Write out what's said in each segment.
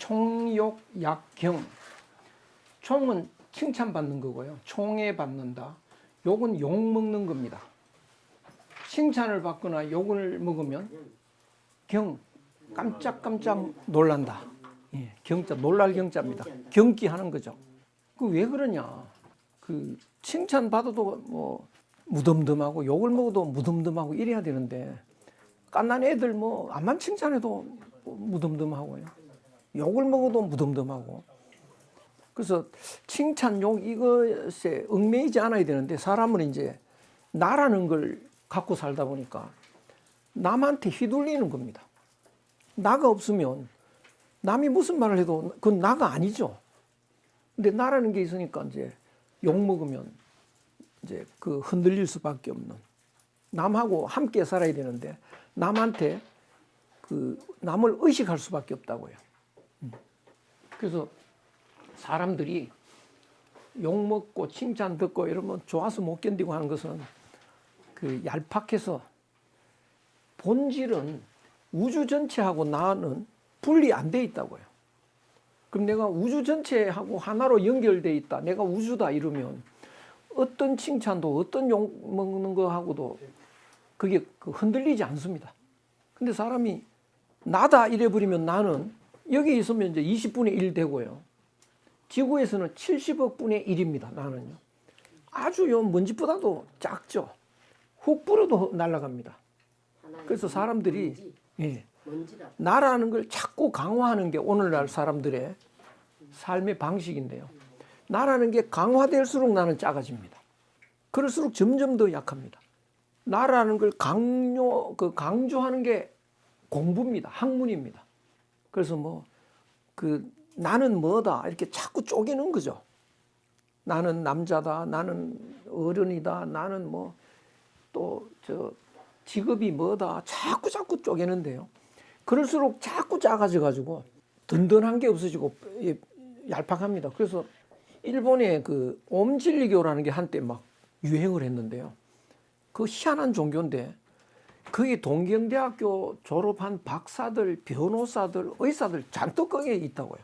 총욕 약경. 총은 칭찬받는 거고요. 총에 받는다. 욕은 욕 먹는 겁니다. 칭찬을 받거나 욕을 먹으면 경, 깜짝깜짝 놀란다. 예, 경자, 놀랄 경자입니다. 경기하는 거죠. 그 왜 그러냐? 그 칭찬 받아도 뭐 무덤덤하고 욕을 먹어도 무덤덤하고 이래야 되는데 깐난 애들 뭐 암만 칭찬해도 무덤덤하고요. 욕을 먹어도 무덤덤하고. 그래서 칭찬, 욕 이것에 얽매이지 않아야 되는데 사람은 이제 나라는 걸 갖고 살다 보니까 남한테 휘둘리는 겁니다. 나가 없으면 남이 무슨 말을 해도 그건 나가 아니죠. 근데 나라는 게 있으니까 이제 욕 먹으면 이제 그 흔들릴 수밖에 없는, 남하고 함께 살아야 되는데 남한테 그 남을 의식할 수밖에 없다고요. 그래서 사람들이 욕 먹고 칭찬 듣고 이러면 좋아서 못 견디고 하는 것은 그 얄팍해서, 본질은 우주 전체하고 나는 분리 안 돼 있다고요. 그럼 내가 우주 전체하고 하나로 연결돼 있다, 내가 우주다 이러면 어떤 칭찬도 어떤 욕 먹는 거하고도 그게 흔들리지 않습니다. 근데 사람이 나다 이래버리면 나는 여기 있으면 이제 20분의 1 되고요. 지구에서는 70억 분의 1입니다. 나는요. 아주 요 먼지보다도 작죠. 훅 불어도 날아갑니다. 그래서 사람들이 나라는 걸 자꾸 강화하는 게 오늘날 사람들의 삶의 방식인데요. 나라는 게 강화될수록 나는 작아집니다. 그럴수록 점점 더 약합니다. 나라는 걸 강조하는 게 공부입니다. 학문입니다. 그래서 뭐 나는 뭐다 이렇게 자꾸 쪼개는 거죠. 나는 남자다, 나는 어른이다, 나는 뭐 또 직업이 뭐다 자꾸 쪼개는데요. 그럴수록 자꾸 작아져 가지고 든든한 게 없어지고 얄팍합니다. 그래서 일본의 그 옴진리교라는 게 한때 막 유행을 했는데요. 그 희한한 종교인데 거기 동경대학교 졸업한 박사들, 변호사들, 의사들 잔뜩 거기에 있다고요.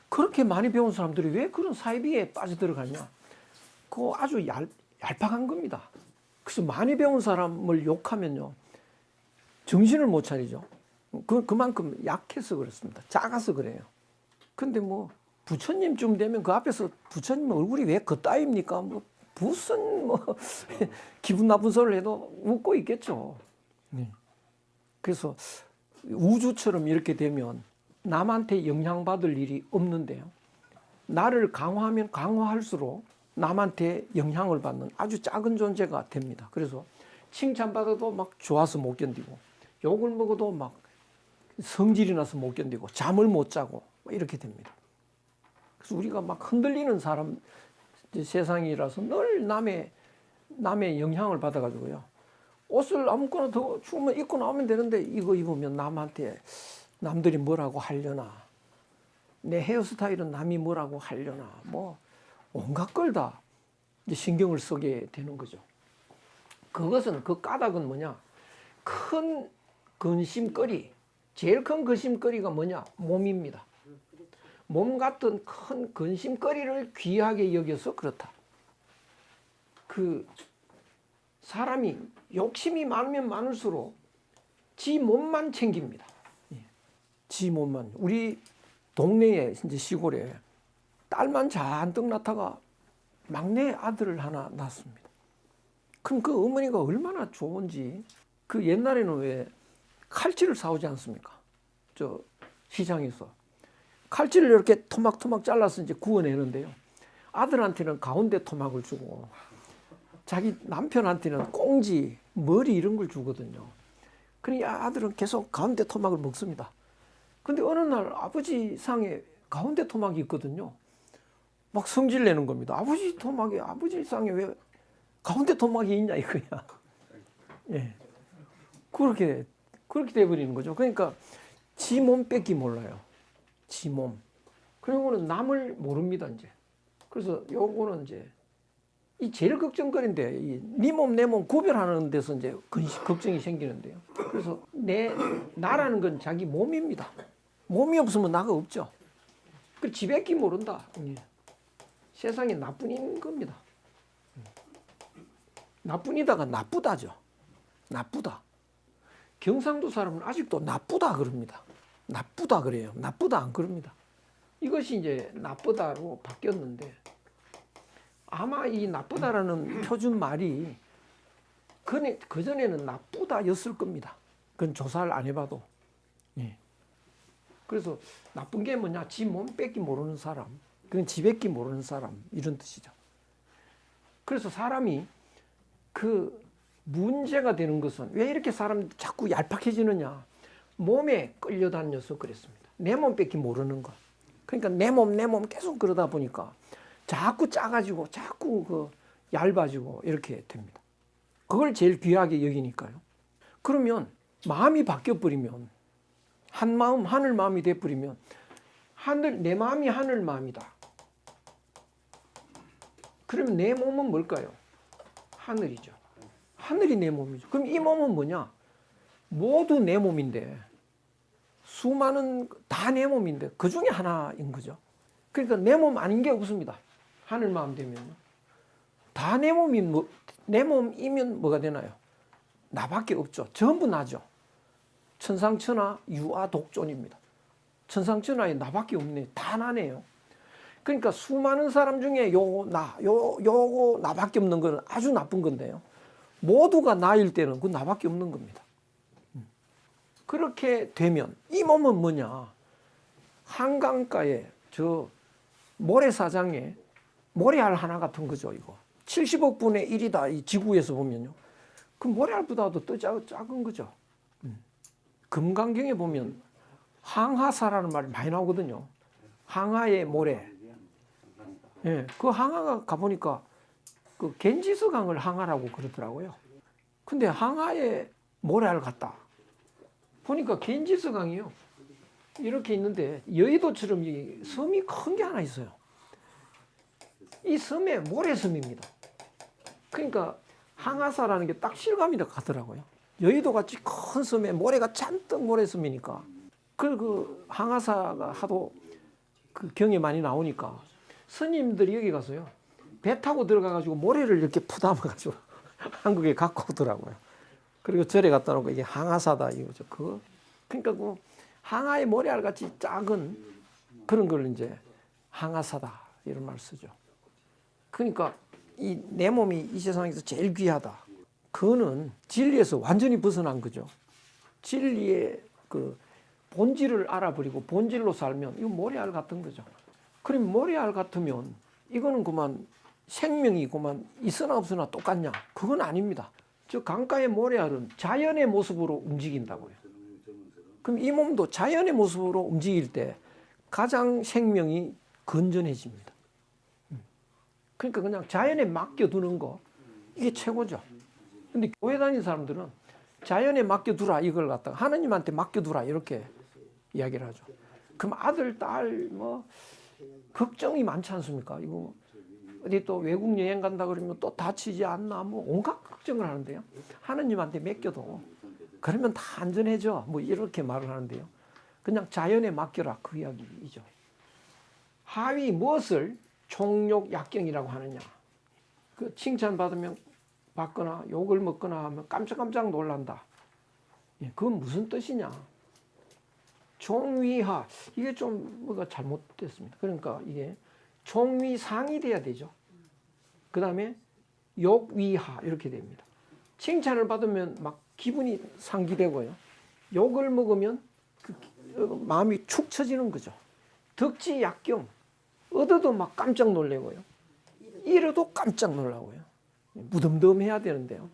그렇게 많이 배운 사람들이 왜 그런 사이비에 빠져들어가냐? 그거 아주 얄팍한 겁니다. 그래서 많이 배운 사람을 욕하면요, 정신을 못 차리죠. 그만큼 약해서 그렇습니다. 작아서 그래요. 근데 뭐 부처님쯤 되면 그 앞에서 부처님 얼굴이 왜 그따위입니까? 뭐 무슨 기분 나쁜 소리를 해도 웃고 있겠죠. 그래서 우주처럼 이렇게 되면 남한테 영향받을 일이 없는데요. 나를 강화하면 강화할수록 남한테 영향을 받는 아주 작은 존재가 됩니다. 그래서 칭찬받아도 막 좋아서 못 견디고, 욕을 먹어도 막 성질이 나서 못 견디고, 잠을 못 자고 이렇게 됩니다. 그래서 우리가 막 흔들리는 사람 세상이라서 늘 남의 영향을 받아가지고요. 옷을 아무거나 더 추우면 입고 나오면 되는데 이거 입으면 남들이 뭐라고 하려나, 내 헤어스타일은 남이 뭐라고 하려나, 뭐 온갖 걸 다 신경을 쓰게 되는 거죠. 그것은, 그 까닭은 뭐냐? 큰 근심거리, 제일 큰 근심거리가 뭐냐? 몸입니다. 몸 같은 큰 근심거리를 귀하게 여겨서 그렇다. 그 사람이 욕심이 많으면 많을수록 지 몸만 챙깁니다. 지 몸만. 우리 동네에 이제 시골에 딸만 잔뜩 낳다가 막내 아들을 하나 낳았습니다. 그럼 그 어머니가 얼마나 좋은지, 그 옛날에는 왜 칼질을 사오지 않습니까? 저 시장에서. 칼질을 이렇게 토막토막 잘라서 이제 구워내는데요. 아들한테는 가운데 토막을 주고 자기 남편한테는 꽁지, 머리 이런 걸 주거든요. 그러니까 아들은 계속 가운데 토막을 먹습니다. 근데 어느 날 아버지 상에 가운데 토막이 있거든요. 막 성질 내는 겁니다. 아버지 상에 왜 가운데 토막이 있냐 이거야. 예. 그렇게 돼버리는 거죠. 그러니까 지 몸 뺏기 몰라요. 지 몸. 그리고는 남을 모릅니다, 이제. 그래서 요거는 이제 이 제일 걱정거리인데, 네 몸 내 몸 구별하는 데서 이제 걱정이 생기는데요. 그래서 나라는 건 자기 몸입니다. 몸이 없으면 나가 없죠. 그 지뱉기 모른다. 세상에 나뿐인 겁니다. 나뿐이다가 나쁘다죠. 나쁘다. 경상도 사람은 아직도 나쁘다 그럽니다. 나쁘다 그래요. 나쁘다 안 그럽니다. 이것이 이제 나쁘다로 바뀌었는데 아마 이 나쁘다라는 표준 말이 그전에는 나쁘다였을 겁니다. 그건 조사를 안 해봐도. 예. 그래서 나쁜 게 뭐냐? 지 몸 뺏기 모르는 사람. 그건 지 뺏기 모르는 사람. 이런 뜻이죠. 그래서 사람이 그 문제가 되는 것은 왜 이렇게 사람 자꾸 얄팍해지느냐? 몸에 끌려다녀서 그랬습니다. 내 몸 뺏기 모르는 것. 그러니까 내 몸 계속 그러다 보니까 자꾸 작아지고 자꾸 그 얇아지고 이렇게 됩니다. 그걸 제일 귀하게 여기니까요. 그러면 마음이 바뀌어버리면 한 마음 하늘 마음이 돼버리면 내 마음이 하늘 마음이다. 그러면 내 몸은 뭘까요? 하늘이죠. 하늘이 내 몸이죠. 그럼 이 몸은 뭐냐? 모두 내 몸인데 수많은 다 내 몸인데 그 중에 하나인 거죠. 그러니까 내 몸 아닌 게 없습니다. 하늘 마음 되면요. 다 내 몸이면 뭐가 되나요? 나밖에 없죠. 전부 나죠. 천상천하 유아 독존입니다. 천상천하에 나밖에 없네. 다 나네요. 그러니까 수많은 사람 중에 요거 나밖에 없는 건 아주 나쁜 건데요. 모두가 나일 때는 그 나밖에 없는 겁니다. 그렇게 되면 이 몸은 뭐냐? 한강가에 저 모래사장에 모래알 하나 같은 거죠. 이거 70억 분의 1이다. 이 지구에서 보면요. 그 모래알보다도 더 작은 거죠. 금강경에 보면 항하사라는 말이 많이 나오거든요. 항하의 모래. 예, 그 항하가 가보니까 그 겐지스강을 항하라고 그러더라고요. 근데 항하의 모래알 같다. 보니까 겐지스강이요. 이렇게 있는데 여의도처럼 이 섬이 큰 게 하나 있어요. 이 섬에 모래섬입니다. 그러니까 항하사라는 게 딱 실감이 가더라고요. 여의도같이 큰 섬에 모래가 잔뜩 모래섬이니까 그 항하사가 하도 그 경에 많이 나오니까 스님들이 여기 가서요. 배 타고 들어가가지고 모래를 이렇게 푸담아가지고 한국에 갖고 오더라고요. 그리고 절에 갖다 놓고 이게 항하사다 이거죠. 그러니까 그 항하의 모래알 같이 작은 그런 걸 이제 항하사다 이런 말 쓰죠. 그러니까 이 내 몸이 이 세상에서 제일 귀하다. 그거는 진리에서 완전히 벗어난 거죠. 진리의 그 본질을 알아버리고 본질로 살면 이거 모래알 같은 거죠. 그럼 모래알 같으면 이거는 그만 생명이 그만 있으나 없으나 똑같냐? 그건 아닙니다. 저 강가의 모래알은 자연의 모습으로 움직인다고요. 그럼 이 몸도 자연의 모습으로 움직일 때 가장 생명이 건전해집니다. 그러니까 그냥 자연에 맡겨두는 거 이게 최고죠. 근데 교회 다니는 사람들은 자연에 맡겨두라 이걸 갖다가 하나님한테 맡겨두라 이렇게 이야기를 하죠. 그럼 아들, 딸 뭐 걱정이 많지 않습니까? 이거 어디 또 외국 여행 간다 그러면 또 다치지 않나 뭐 온갖 걱정을 하는데요. 하나님한테 맡겨도 그러면 다 안전해져 뭐 이렇게 말을 하는데요. 그냥 자연에 맡겨라 그 이야기이죠. 하위 무엇을 총욕약경이라고 하느냐? 그 칭찬 받거나 욕을 먹거나 하면 깜짝깜짝 놀란다. 그건 무슨 뜻이냐? 총위하 이게 좀 뭐가 잘못됐습니다. 그러니까 이게 총위상이 돼야 되죠. 그 다음에 욕위하 이렇게 됩니다. 칭찬을 받으면 막 기분이 상기되고요. 욕을 먹으면 마음이 축 처지는 거죠. 덕지약경 얻어도 막 깜짝 놀래고요. 잃어도 깜짝 놀라고요. 무덤덤해야 되는데요.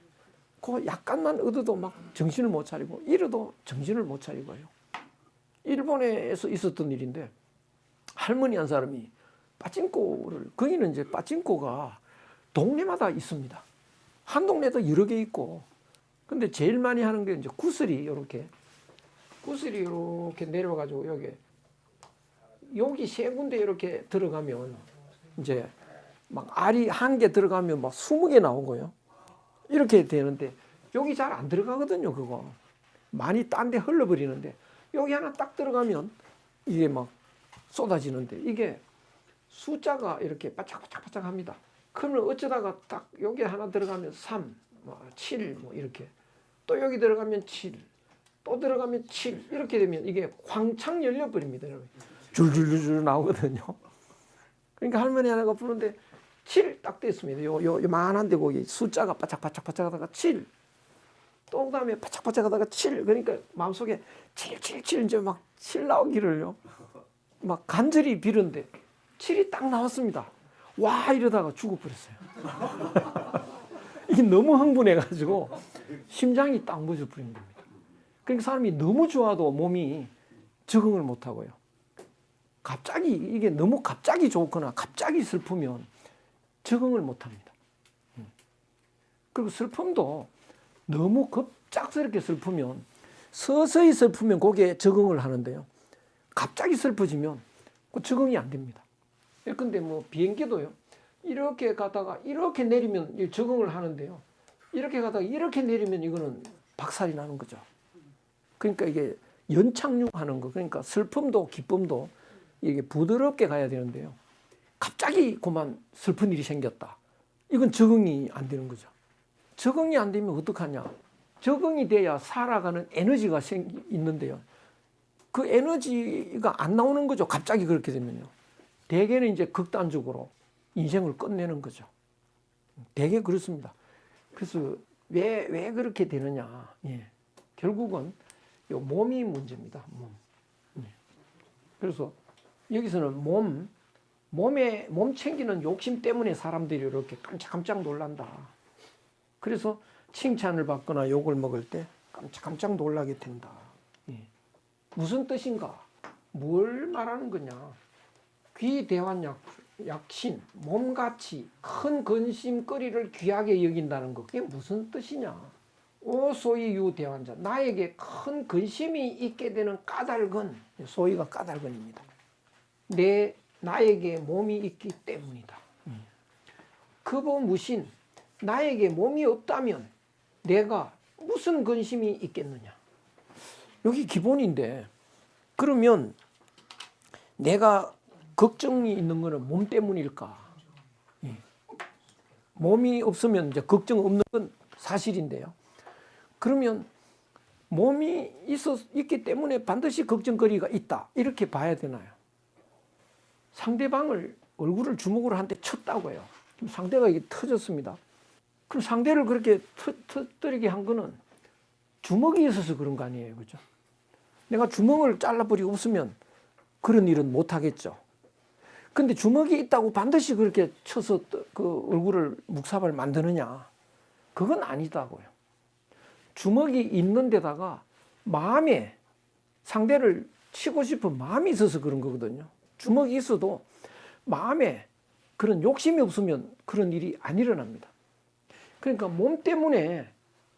그 약간만 얻어도 막 정신을 못 차리고 잃어도 정신을 못 차리고요. 일본에서 있었던 일인데 할머니 한 사람이 빠찡코를 거기는 이제 빠찡코가 동네마다 있습니다. 한 동네도 여러 개 있고 근데 제일 많이 하는 게 이제 구슬이 이렇게 내려가지고 여기 세 군데 이렇게 들어가면 이제 막 알이 한 개 들어가면 막 20개 나오고요. 이렇게 되는데 여기 잘 안 들어가거든요. 그거 많이 딴 데 흘러버리는데 여기 하나 딱 들어가면 이게 막 쏟아지는데 이게 숫자가 이렇게 바짝바짝바짝합니다. 그러면 어쩌다가 딱 여기 하나 들어가면 3, 7 뭐 이렇게 또 여기 들어가면 7, 또 들어가면 7 이렇게 되면 이게 황창 열려버립니다. 줄줄줄 나오거든요. 그러니까 할머니 하나가 부르는데 7 딱 됐습니다. 요만한데 거기 숫자가 바짝바짝바짝 하다가 7, 또 그다음에 바짝바짝 하다가 7, 그러니까 마음속에 7 이제 막 7 나오기를요. 막 간절히 빌었는데 7이 딱 나왔습니다. 와 이러다가 죽어버렸어요. 이게 너무 흥분해가지고 심장이 딱 멎어버린 겁니다. 그러니까 사람이 너무 좋아도 몸이 적응을 못하고요. 갑자기 이게 너무 갑자기 좋거나 갑자기 슬프면 적응을 못합니다. 그리고 슬픔도 너무 급작스럽게 슬프면 서서히 슬프면 거기에 적응을 하는데요. 갑자기 슬퍼지면 그 적응이 안 됩니다. 근데 뭐 비행기도요. 이렇게 가다가 이렇게 내리면 적응을 하는데요. 이렇게 가다가 이렇게 내리면 이거는 박살이 나는 거죠. 그러니까 이게 연착륙하는 거. 그러니까 슬픔도 기쁨도 이게 부드럽게 가야 되는데요. 갑자기 그만 슬픈 일이 생겼다. 이건 적응이 안 되는 거죠. 적응이 안 되면 어떡하냐. 적응이 돼야 살아가는 에너지가 있는데요. 그 에너지가 안 나오는 거죠. 갑자기 그렇게 되면요. 대개는 이제 극단적으로 인생을 끝내는 거죠. 대개 그렇습니다. 그래서 왜 그렇게 되느냐. 예. 결국은 요 몸이 문제입니다. 몸. 예. 그래서 여기서는 몸 챙기는 욕심 때문에 사람들이 이렇게 깜짝깜짝 놀란다. 그래서 칭찬을 받거나 욕을 먹을 때 깜짝깜짝 놀라게 된다. 예. 무슨 뜻인가? 뭘 말하는 거냐? 귀대환 약신, 몸같이 큰 근심거리를 귀하게 여긴다는 거. 그게 무슨 뜻이냐? 오소이 유대환자, 나에게 큰 근심이 있게 되는 까닭은, 소위가 까닭은입니다. 나에게 몸이 있기 때문이다. 그보 무신, 나에게 몸이 없다면 내가 무슨 근심이 있겠느냐? 여기 기본인데, 그러면 내가 걱정이 있는 것은 몸 때문일까? 예. 몸이 없으면 이제 걱정 없는 건 사실인데요. 그러면 몸이 있기 때문에 반드시 걱정거리가 있다. 이렇게 봐야 되나요? 상대방을 얼굴을 주먹으로 한 대 쳤다고요. 그럼 상대가 이게 터졌습니다. 그럼 상대를 그렇게 터뜨리게 한 거는 주먹이 있어서 그런 거 아니에요. 그죠? 내가 주먹을 잘라버리고 없으면 그런 일은 못 하겠죠. 근데 주먹이 있다고 반드시 그렇게 쳐서 그 얼굴을 묵사발 만드느냐? 그건 아니다고요. 주먹이 있는 데다가 마음에 상대를 치고 싶은 마음이 있어서 그런 거거든요. 주먹이 있어도 마음에 그런 욕심이 없으면 그런 일이 안 일어납니다. 그러니까 몸 때문에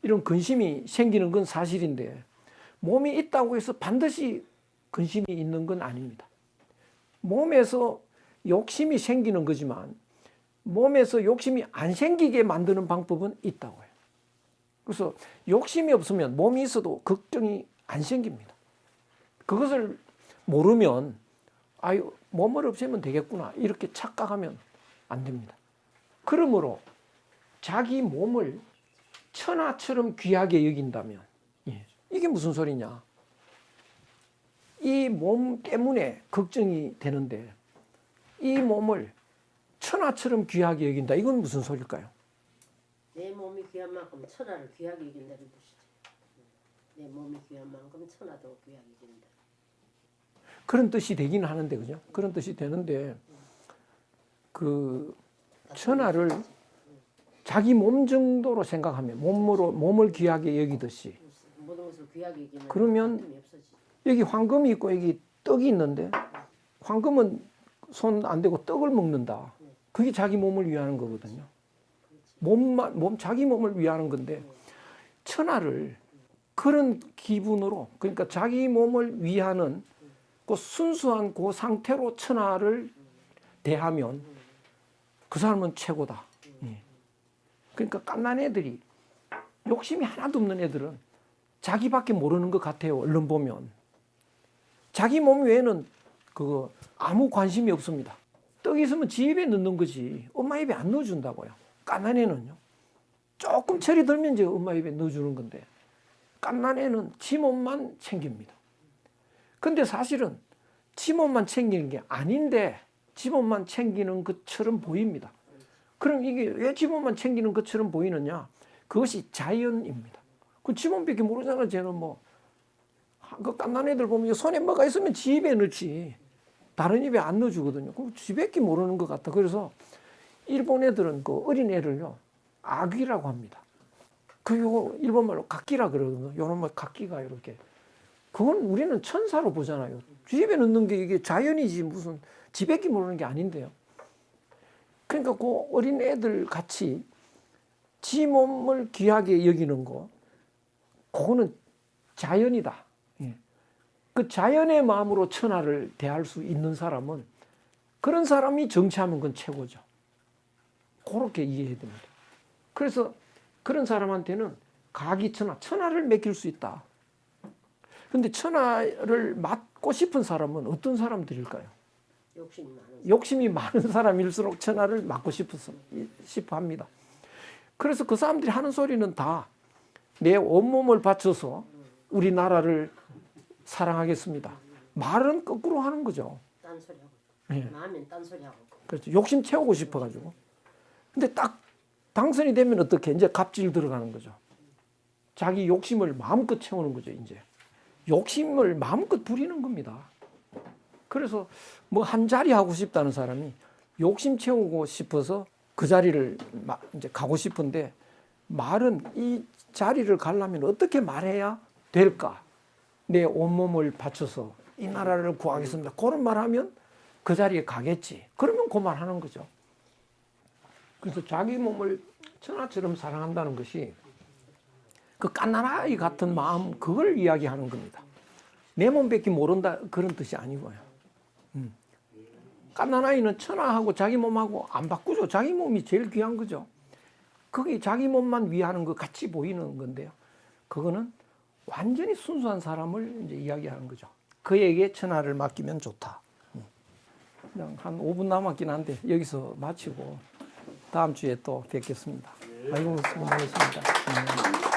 이런 근심이 생기는 건 사실인데 몸이 있다고 해서 반드시 근심이 있는 건 아닙니다. 몸에서 욕심이 생기는 거지만 몸에서 욕심이 안 생기게 만드는 방법은 있다고요. 그래서 욕심이 없으면 몸이 있어도 걱정이 안 생깁니다. 그것을 모르면 아유 몸을 없애면 되겠구나 이렇게 착각하면 안 됩니다. 그러므로 자기 몸을 천하처럼 귀하게 여긴다면 이게 무슨 소리냐. 이 몸 때문에 걱정이 되는데 이 몸을 천하처럼 귀하게 여긴다. 이건 무슨 소리일까요? 내 몸이 귀한 만큼 천하를 귀하게 여긴다는 뜻이지. 내 몸이 귀한 만큼 천하도 귀하게 여긴다. 그런 뜻이 되긴 하는데 그죠? 그런 뜻이 되는데 그 천하를 자기 몸 정도로 생각하면 몸을 귀하게 여기듯이 모든 것을 귀하게 여기면 그러면 여기 황금이 있고 여기 떡이 있는데 황금은 손 안 대고 떡을 먹는다. 그게 자기 몸을 위하는 거거든요. 자기 몸을 위하는 건데 천하를 그런 기분으로 그러니까 자기 몸을 위하는 그 순수한 그 상태로 천하를 대하면 그 사람은 최고다. 그러니까 갓난 애들이 욕심이 하나도 없는 애들은 자기밖에 모르는 것 같아요. 얼른 보면 자기 몸 외에는 그거 아무 관심이 없습니다. 떡 있으면 지 입에 넣는 거지 엄마 입에 안 넣어준다고요. 갓난애는요. 조금 철이 들면 이제 엄마 입에 넣어주는 건데 갓난애는 지 몸만 챙깁니다. 근데 사실은 지 몸만 챙기는 게 아닌데 지 몸만 챙기는 것처럼 보입니다. 그럼 이게 왜 지 몸만 챙기는 것처럼 보이느냐? 그것이 자연입니다. 그 지 몸밖에 모르잖아. 쟤는 뭐 그 갓난애들 보면 손에 뭐가 있으면 지 입에 넣지 다른 입에 안 넣어주거든요. 그럼 지밖에 모르는 것 같다. 그래서 일본 애들은 그 어린 애를요 아귀라고 합니다. 그 요거 일본말로 각기라 그러거든요. 요런 말 각기가 이렇게. 그건 우리는 천사로 보잖아요. 지 입에 넣는 게 이게 자연이지 무슨 지밖에 모르는 게 아닌데요. 그러니까 그 어린 애들 같이 지 몸을 귀하게 여기는 거, 그거는 자연이다. 예. 그 자연의 마음으로 천하를 대할 수 있는 사람은 그런 사람이 정치하면 그건 최고죠. 그렇게 이해해야 됩니다. 그래서 그런 사람한테는 가기천하, 천하를 맡길 수 있다. 그런데 천하를 맡고 싶은 사람은 어떤 사람들일까요? 욕심이 많은 사람일수록 천하를 맡고 싶어 합니다. 그래서 그 사람들이 하는 소리는 다 내 온몸을 바쳐서 우리나라를 사랑하겠습니다. 말은 거꾸로 하는 거죠. 딴소리하고. 예. 마음엔 딴소리하고. 그렇죠. 욕심 채우고 싶어가지고. 근데 딱 당선이 되면 어떻게 이제 갑질 들어가는 거죠. 자기 욕심을 마음껏 채우는 거죠. 이제 욕심을 마음껏 부리는 겁니다. 그래서 뭐 한 자리 하고 싶다는 사람이 욕심 채우고 싶어서 그 자리를 이제 가고 싶은데 말은 이 자리를 가려면 어떻게 말해야 될까? 내 온몸을 바쳐서 이 나라를 구하겠습니다. 그런 말하면 그 자리에 가겠지. 그러면 그 말하는 거죠. 그래서 자기 몸을 천하처럼 사랑한다는 것이 그 갓난아이 같은 마음 그걸 이야기하는 겁니다. 내 몸밖에 모른다 그런 뜻이 아니고요. 갓난아이는 천하하고 자기 몸하고 안 바꾸죠. 자기 몸이 제일 귀한 거죠. 그게 자기 몸만 위하는 것 같이 보이는 건데요. 그거는 완전히 순수한 사람을 이제 이야기하는 거죠. 그에게 천하를 맡기면 좋다. 그냥 한 5분 남았긴 한데 여기서 마치고 다음 주에 또 뵙겠습니다. 아이고 수고 많으십니다.